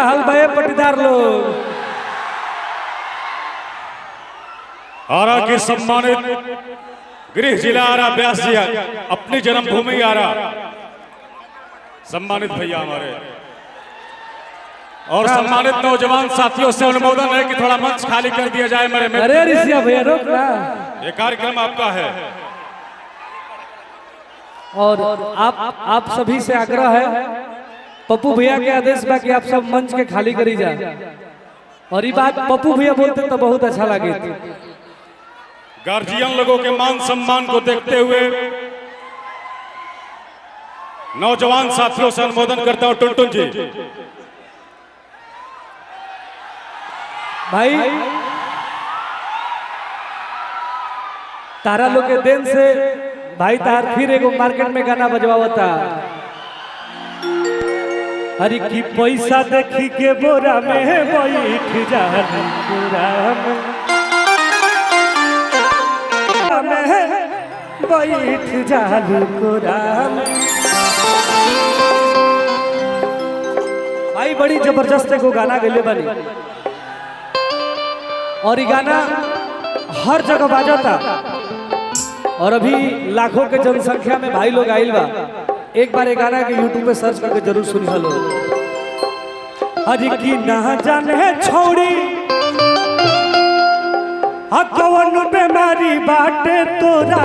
हाल भाई पटीदार लोग आरा के सम्मानित गृह जिला आरा व्यास जी अपनी जन्मभूमि आरा सम्मानित भैया हमारे और सम्मानित नौजवान साथियों से अनुमोदन है कि थोड़ा मंच खाली कर दिया जाए मेरे। अरे ऋषिया भैया रोक ना, ये कार्यक्रम आपका है और आप सभी से आग्रह है, पप्पू भैया के आदेश बा कि आप सब मंच के खाली करी जा। और ये बात पप्पू भैया बोलते तो बहुत अच्छा लगे। गार्जियन लोगों के मान सम्मान को देखते हुए नौजवान साथियों से अनुमोदन करता हूं टुनटुन जी। भाई तारा लोग के देन से भाई तार फिर एगो मार्केट में गाना बजवावता। अरे की पैसा देखी के बोरा में बैठ जा बैठ जालू कोराम। भाई बड़ी जबरदस्त एगो गाना गले बनी और ये गाना हर जगह बाजता और अभी लाखों के जनसंख्या में भाई लोग आइल बा। एक बार ये गाना के यूट्यूब पे सर्च करके जरूर सुनी हलो। अरे की ना जाने छोड़ी कौन बीमारी बाटे तोरा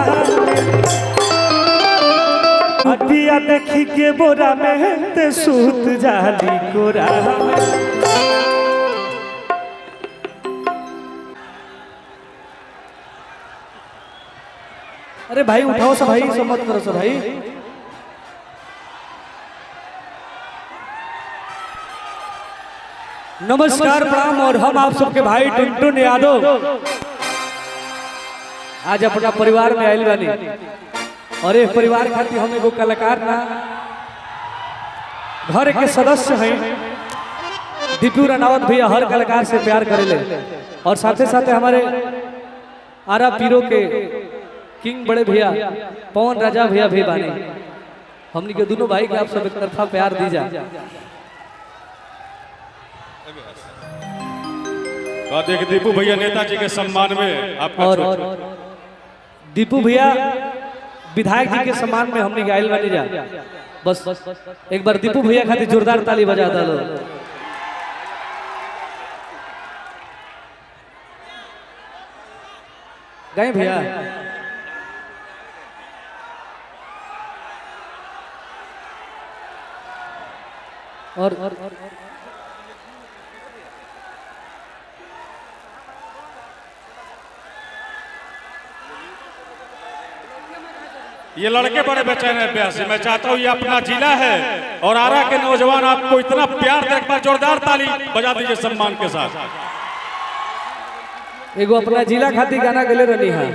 दिया देखी के बोरा में ते सूत जाली कोरा। अरे भाई उठाओ सब भाई, सब मत करो सब भाई। नमस्कार प्रणाम और हम आप सबके भाई टुनटुन यादव आज अपना परिवार में आयल बानी और एक परिवार खातिर हम एगो कलाकार ना घर के सदस्य हैं। दीपू रनावत भैया हर कलाकार से प्यार करेले और साथे साथे हमारे आरा पीरो के किंग बड़े भैया पवन राजा भैया भी बानी। हमनी के दोनों भाई के आप सब एक तरफा प्यार दी जा। देखिए दीपू भैया नेताजी के सम्मान में आपका और दीपू भैया विधायक जी के सम्मान में हमने गायल बनी जा। बस एक बार दीपू भैया खातिर जोरदार ताली बजा दो। गए भैया और ये लड़के बड़े बेचैन है प्यार से। मैं चाहता हूँ ये अपना जिला है और आरा के नौजवान आपको इतना प्यार दे, एक बार जोरदार ताली बजा दीजिए सम्मान के साथ। एगो अपना जिला खातिर गाना गले रहनी है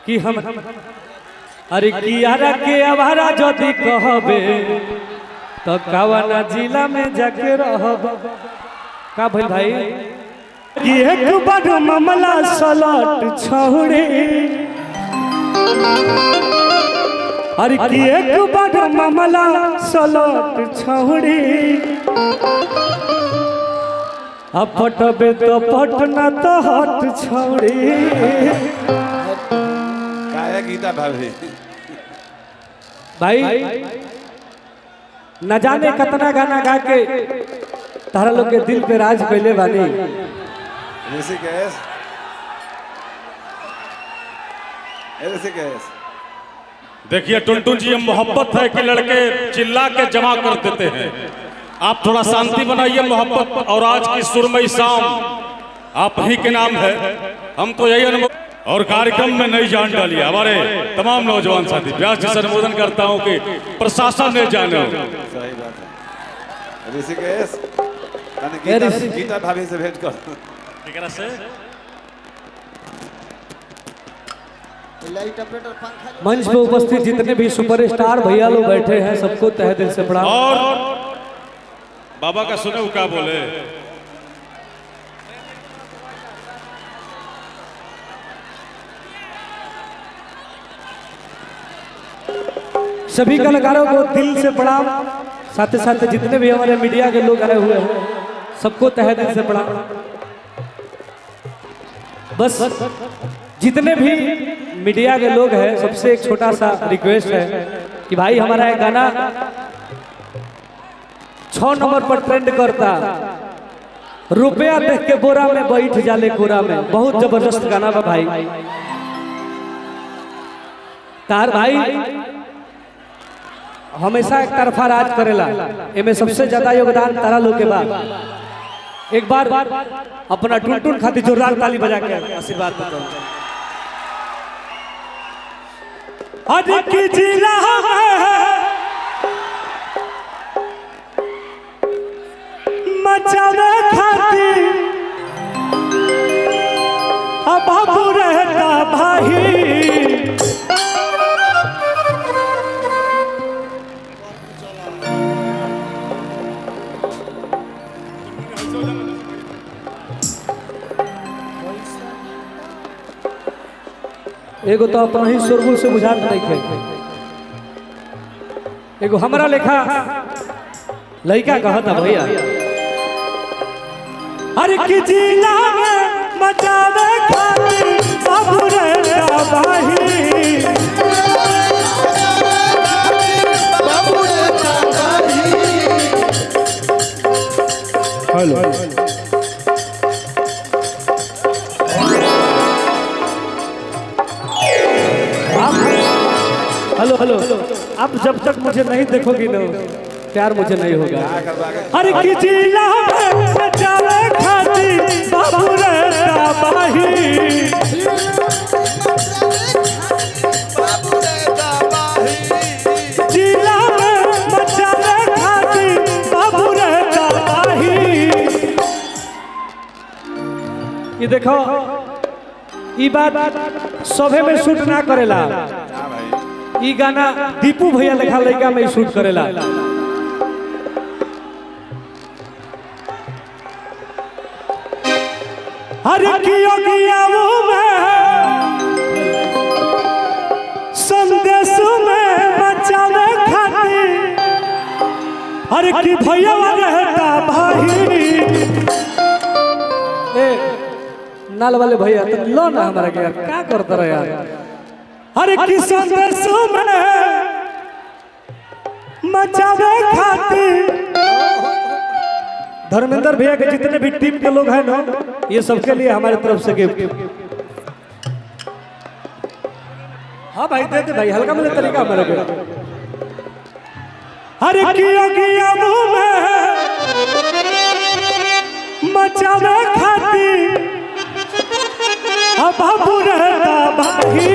कि हम अरे की आरा के आवारा जदी कहबे तो कावना जिला में जाके रहब का भइल भाई कि एक बार मामला सलट छोड़े। अरे की एक बार मामला सलट छोड़ी अब पटबे तो पटना तो हट छोड़ी। काया गीता भाभी भाई न जाने कितना गाना गा के तारा लोग के दिल पे राज कैले बानी। ऋषिकेश देखिए टुनटुन जी, ये मोहब्बत है कि लड़के चिल्ला के जमा कर देते हैं। आप थोड़ा शांति बनाइए मोहब्बत और आज की सुरमई शाम आप ही के नाम है। हम तो यही अनुभव और कार्यक्रम में नई जान डाली हमारे तमाम नौजवान साथी। व्यास जी से अनुमोदन करता हूं कि प्रशासन ने जाने। सही बात है ऋषिकेश, गीता भाभी से भेंट कर से मंच पे उपस्थित जितने भी सुपरस्टार भैया लोग बैठे हैं सबको तहे दिल से प्रणाम। और बाबा का सुने क्या बोले। सभी कलाकारों को दिल से प्रणाम, साथ ही साथ जितने भी हमारे मीडिया के लोग आए हुए हैं सबको तहे दिल से प्रणाम। बस जितने भी मीडिया के लोग हैं सबसे एक छोटा सा रिक्वेस्ट है कि भाई हमारा एक गाना 6 नंबर पर ट्रेंड करता, रुपया देख के बोरा में बैठ जाले कोरा में, बहुत जबरदस्त गाना बा भाई। तार भाई हमेशा एक तरफा राज करेला, एमे सबसे ज्यादा योगदान तारा लोग के बाद। एक बार अपना टुनटुन खातिर जोरदार ताली बजा के आशीर्वाद दो। अधिक जिला मचावे खातिर अब बाबू रहता भाई, एगो तो अपना ही शोरगुल से बुझात नहीं थे, एगो हमरा लेखा लड़का कहता भैया अरे कि जिला में मचावे खातिर बाबू रहता भाई, बाबू रहता भाई। हेलो हेलो हेलो, आप जब तक मुझे नहीं देखोगी ना प्यार मुझे नहीं होगा। अरे कि जिला में मचावे खातिर बाबू रहता भाई, जिला में मचावे खातिर बाबू रहता भाई। ये देखो ये बात सभे में शूट ना करेला, ई गाना दीपू भैया लिखा लड़का में शूट करेला। हरे कियो कियावो में संदेश में मचावे खातिर, हरे की भैया रहता भाई। ए नाल वाले भैया तो लो ना हमारा के यार, क्या करता रहा यार। हरे की संदेश में मचावे खातिर, धर्मेंद्र भैया के जितने भी टीम के लोग हैं ना, ये सबके लिए हमारे तरफ से गिफ्ट। हाँ भाई दे दे भाई, हल्का मिले तरीका मेरे को। हरे किया मुंह में मचावे खातिर अब बाबू रहता भाई,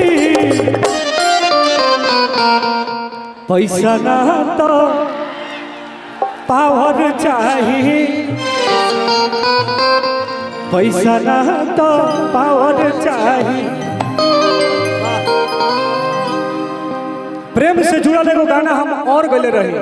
पैसा ना तो पावर चाहिए, पैसा ना तो पावर चाहिए। प्रेम से जुड़ल एगो गाना हम और गले रही,